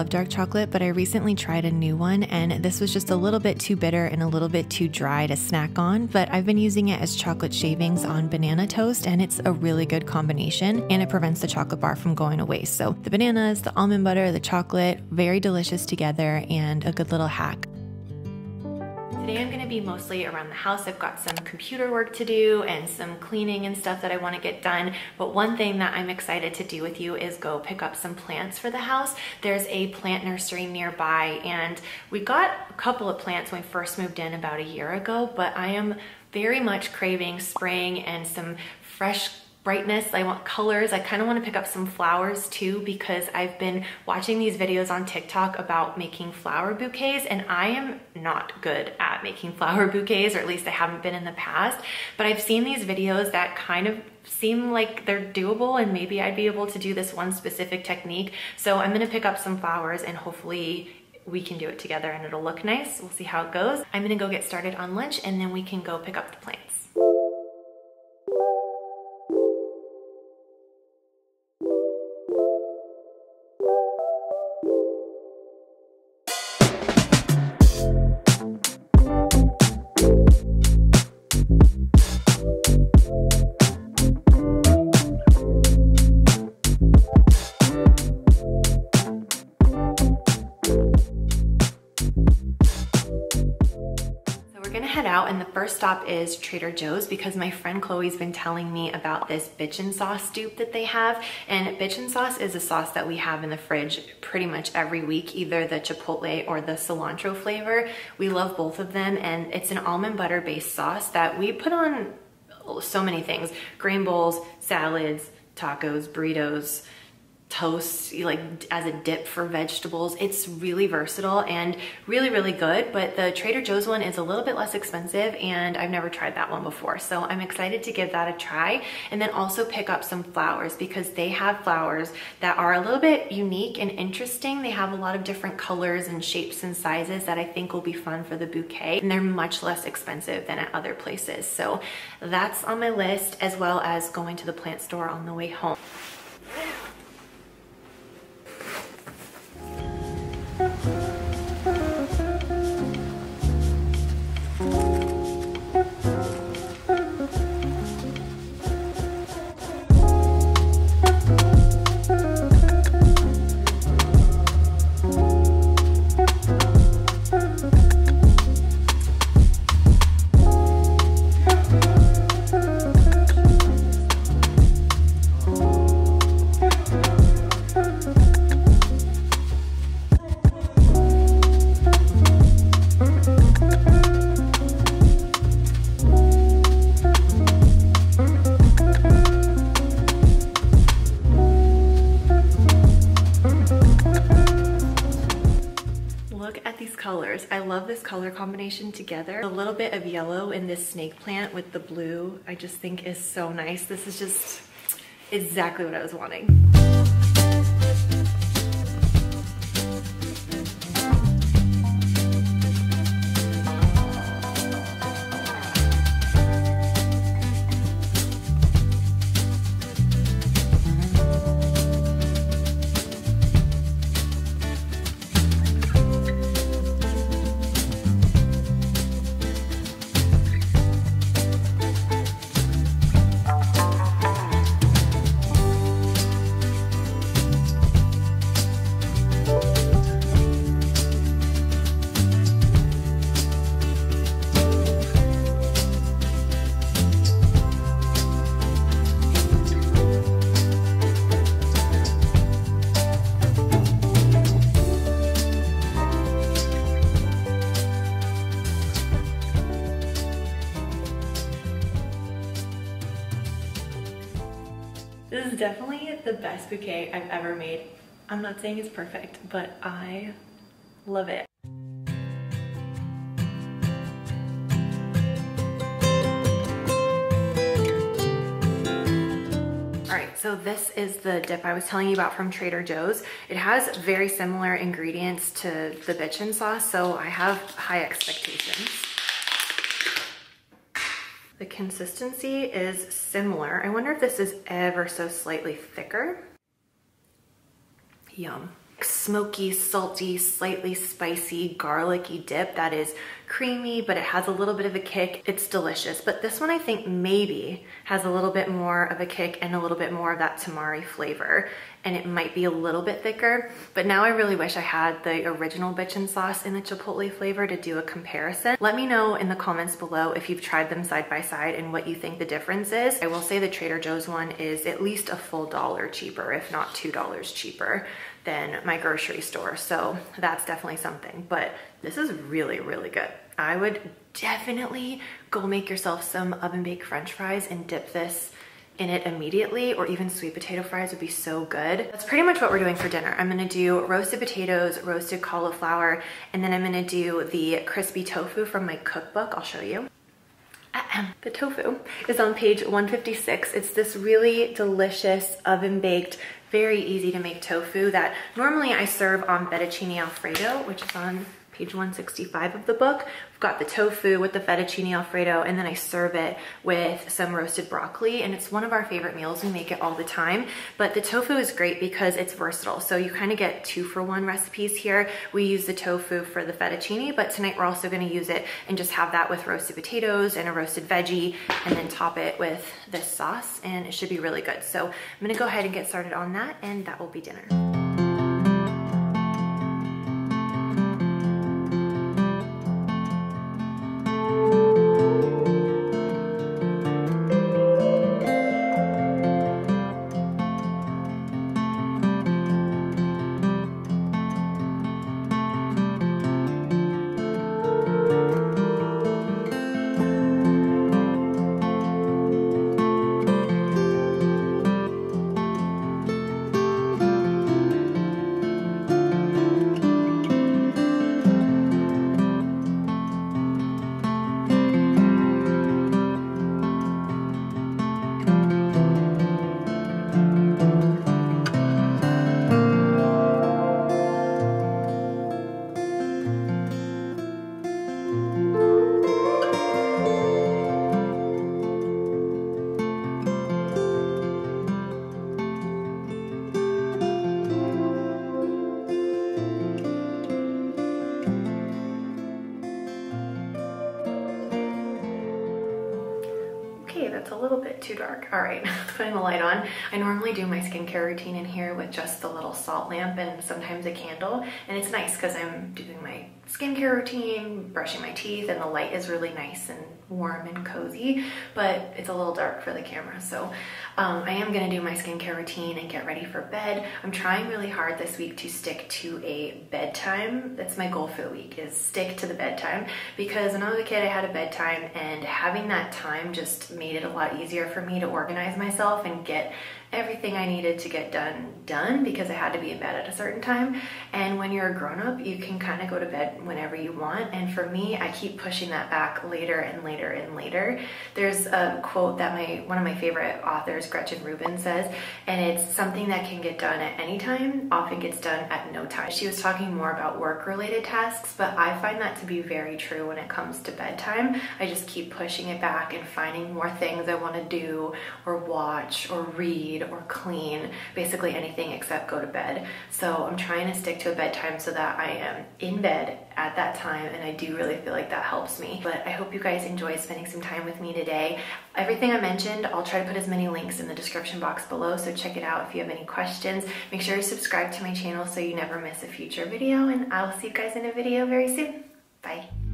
love dark chocolate, but I recently tried a new one and this was just a little bit too bitter and a little bit too dry to snack on, but I've been using it as chocolate shavings on banana toast and it's a really good combination and it prevents the chocolate bar from going to waste. So the bananas, the almond butter, the chocolate, very delicious together and a good little hack. Today I'm going to be mostly around the house. I've got some computer work to do and some cleaning and stuff that I want to get done. But one thing that I'm excited to do with you is go pick up some plants for the house. There's a plant nursery nearby and we got a couple of plants when we first moved in about a year ago, but I am very much craving spring and some fresh brightness. I want colors. I kind of want to pick up some flowers too because I've been watching these videos on TikTok about making flower bouquets and I am not good at making flower bouquets, or at least I haven't been in the past, but I've seen these videos that kind of seem like they're doable and maybe I'd be able to do this one specific technique. So I'm going to pick up some flowers and hopefully we can do it together and it'll look nice. We'll see how it goes. I'm going to go get started on lunch and then we can go pick up the plants. Out and the first stop is Trader Joe's because my friend Chloe's been telling me about this bitchin sauce dupe that they have, and bitchin sauce is a sauce that we have in the fridge pretty much every week, either the chipotle or the cilantro flavor. We love both of them and it's an almond butter based sauce that we put on so many things: grain bowls, salads, tacos, burritos, toast, like as a dip for vegetables. It's really versatile and really, really good, but the Trader Joe's one is a little bit less expensive and I've never tried that one before. So I'm excited to give that a try and then also pick up some flowers because they have flowers that are a little bit unique and interesting. They have a lot of different colors and shapes and sizes that I think will be fun for the bouquet, and they're much less expensive than at other places. So that's on my list, as well as going to the plant store on the way home. Colors. I love this color combination together. A little bit of yellow in this snake plant with the blue, I just think is so nice. This is just exactly what I was wanting. This is definitely the best bouquet I've ever made. I'm not saying it's perfect, but I love it. All right, so this is the dip I was telling you about from Trader Joe's. It has very similar ingredients to the bitchin sauce, so I have high expectations. The consistency is similar. I wonder if this is ever so slightly thicker. Yum. smoky, salty, slightly spicy, garlicky dip that is creamy, but it has a little bit of a kick. It's delicious. But this one I think maybe has a little bit more of a kick and a little bit more of that tamari flavor. And it might be a little bit thicker, but now I really wish I had the original bitchin' sauce in the chipotle flavor to do a comparison. Let me know in the comments below if you've tried them side by side and what you think the difference is. I will say the Trader Joe's one is at least a full $1 cheaper, if not $2 cheaper than my grocery store. So that's definitely something, but this is really, really good. I would definitely go make yourself some oven baked French fries and dip this in it immediately, or even sweet potato fries would be so good. That's pretty much what we're doing for dinner. I'm gonna do roasted potatoes, roasted cauliflower, and then I'm gonna do the crispy tofu from my cookbook. I'll show you. The tofu is on page 156. It's this really delicious oven baked, very easy to make tofu that normally I serve on fettuccine alfredo, which is on page 165 of the book. We've got the tofu with the fettuccine alfredo, and then I serve it with some roasted broccoli, and it's one of our favorite meals. We make it all the time, but the tofu is great because it's versatile. So you kind of get 2-for-1 recipes here. We use the tofu for the fettuccine, but tonight we're also gonna use it and just have that with roasted potatoes and a roasted veggie, and then top it with this sauce, and it should be really good. So I'm gonna go ahead and get started on that, and that will be dinner. That's a little bit too dark. All right, putting the light on. I normally do my skincare routine in here with just the little salt lamp and sometimes a candle. And it's nice because I'm doing my skincare routine, brushing my teeth, and the light is really nice and warm and cozy, but it's a little dark for the camera. So I am gonna do my skincare routine and get ready for bed. I'm trying really hard this week to stick to a bedtime. That's my goal for the week, is stick to the bedtime, because when I was a kid I had a bedtime, and having that time just made it a lot easier for me to organize myself and get everything I needed to get done because I had to be in bed at a certain time. And when you're a grown-up, you can kind of go to bed whenever you want. And for me, I keep pushing that back later and later and later. There's a quote that one of my favorite authors, Gretchen Rubin, says, and it's something that can get done at any time often gets done at no time. She was talking more about work-related tasks, but I find that to be very true when it comes to bedtime. I just keep pushing it back and finding more things I want to do or watch or read or clean, basically anything except go to bed. So I'm trying to stick to a bedtime so that I am in bed at that time, and I do really feel like that helps me. But I hope you guys enjoyed spending some time with me today. Everything I mentioned, I'll try to put as many links in the description box below, so check it out if you have any questions. Make sure you subscribe to my channel so you never miss a future video, and I'll see you guys in a video very soon. Bye.